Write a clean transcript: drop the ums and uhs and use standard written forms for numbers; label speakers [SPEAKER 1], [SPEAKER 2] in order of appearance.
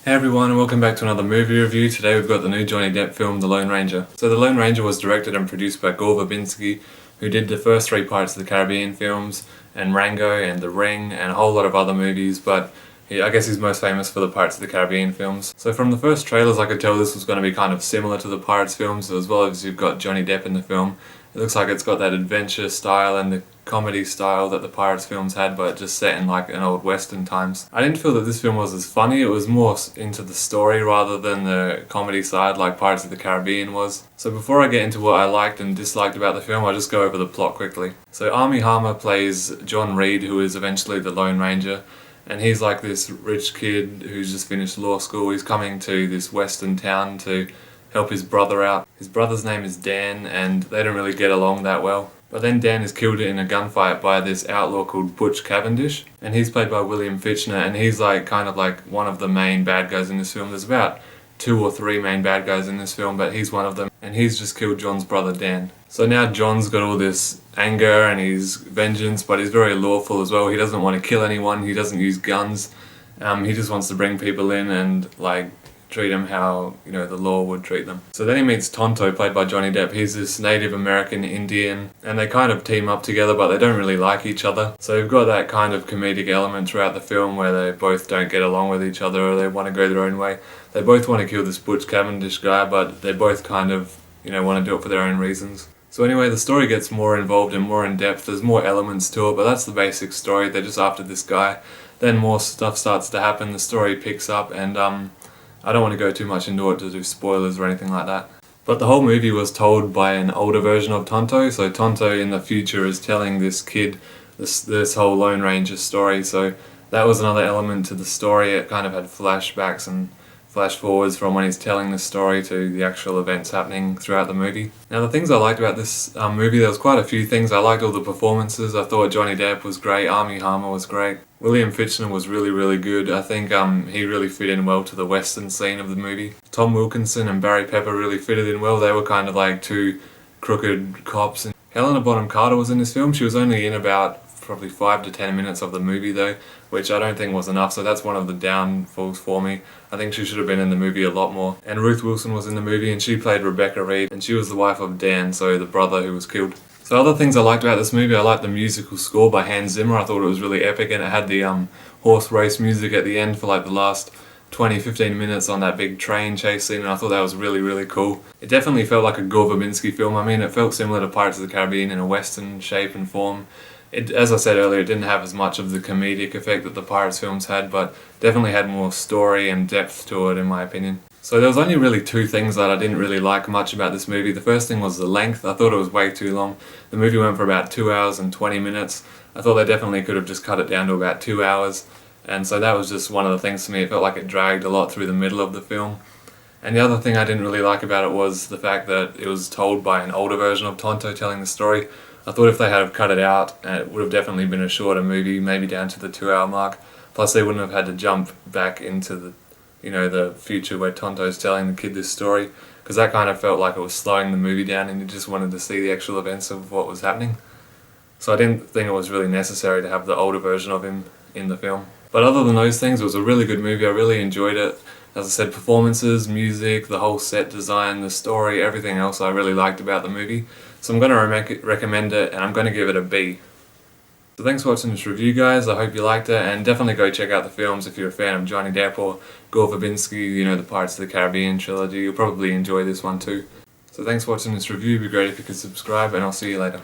[SPEAKER 1] Hey everyone, and welcome back to another movie review. Today we've got the new Johnny Depp film, The Lone Ranger. So The Lone Ranger was directed and produced by Gore Verbinski, who did the first three Pirates of the Caribbean films, and Rango, and The Ring, and a whole lot of other movies, but I guess he's most famous for the Pirates of the Caribbean films. So from the first trailers I could tell this was going to be kind of similar to the Pirates films, as well as you've got Johnny Depp in the film. It looks like it's got that adventure style and the comedy style that the Pirates films had, but just set in like an old western times. I didn't feel that this film was as funny. It was more into the story rather than the comedy side like Pirates of the Caribbean was. So before I get into what I liked and disliked about the film, I'll just go over the plot quickly. So Armie plays John Reed, who is eventually the Lone Ranger, and he's like this rich kid who's just finished law school. He's coming to this western town to help his brother out. His brother's name is Dan, and they don't really get along that well. But then Dan is killed in a gunfight by this outlaw called Butch Cavendish, and he's played by William Fichtner, and he's like kind of like one of the main bad guys in this film. There's about 2 or 3 main bad guys in this film, but he's one of them, and he's just killed John's brother Dan. So now John's got all this anger and his vengeance, but he's very lawful as well. He doesn't want to kill anyone, he doesn't use guns, he just wants to bring people in and like treat them how, the law would treat them. So then he meets Tonto, played by Johnny Depp. He's this Native American Indian, and they kind of team up together, but they don't really like each other. So you've got that kind of comedic element throughout the film where they both don't get along with each other, or they want to go their own way. They both want to kill this Butch Cavendish guy, but they both kind of, want to do it for their own reasons. So anyway, the story gets more involved and more in depth. There's more elements to it, but that's the basic story. They're just after this guy. Then more stuff starts to happen, the story picks up, and I don't want to go too much into it to do spoilers or anything like that. But the whole movie was told by an older version of Tonto, so Tonto in the future is telling this kid this whole Lone Ranger story, so that was another element to the story. It kind of had flashbacks and flash forwards from when he's telling the story to the actual events happening throughout the movie. Now the things I liked about this movie, there was quite a few things. I liked all the performances. I thought Johnny Depp was great, Armie was great. William Fichtner was really, really good. I think he really fit in well to the western scene of the movie. Tom Wilkinson and Barry Pepper really fitted in well. They were kind of like 2 crooked cops. And Helena was in this film. She was only in about probably 5 to 10 minutes of the movie though, which I don't think was enough, so that's one of the downfalls for me. I think she should have been in the movie a lot more. And Ruth was in the movie, and she played Rebecca Reed, and she was the wife of Dan, so the brother who was killed. So other things I liked about this movie, I liked the musical score by Hans Zimmer. I thought it was really epic, and it had the horse race music at the end for like the last 20-15 minutes on that big train chase scene, and I thought that was really, really cool. It definitely felt like a Gore Verbinski film. I mean, it felt similar to Pirates of the Caribbean in a western shape and form. As I said earlier, it didn't have as much of the comedic effect that the Pirates films had, but definitely had more story and depth to it in my opinion. So there was only really 2 things that I didn't really like much about this movie. The first thing was the length. I thought it was way too long. The movie went for about 2 hours and 20 minutes. I thought they definitely could have just cut it down to about 2 hours. And so that was just one of the things for me. It felt like it dragged a lot through the middle of the film. And the other thing I didn't really like about it was the fact that it was told by an older version of Tonto telling the story. I thought if they had cut it out, it would have definitely been a shorter movie, maybe down to the 2-hour mark. Plus they wouldn't have had to jump back into the future where Tonto's telling the kid this story, because that kind of felt like it was slowing the movie down and you just wanted to see the actual events of what was happening. So I didn't think it was really necessary to have the older version of him in the film. But other than those things, it was a really good movie. I really enjoyed it. As I said, performances, music, the whole set design, the story, everything else I really liked about the movie. So I'm going to recommend it, and I'm going to give it a B. So thanks for watching this review, guys. I hope you liked it, and definitely go check out the films if you're a fan of Johnny Depp or Gore Verbinski, the Pirates of the Caribbean trilogy. You'll probably enjoy this one too. So thanks for watching this review. It'd be great if you could subscribe, and I'll see you later.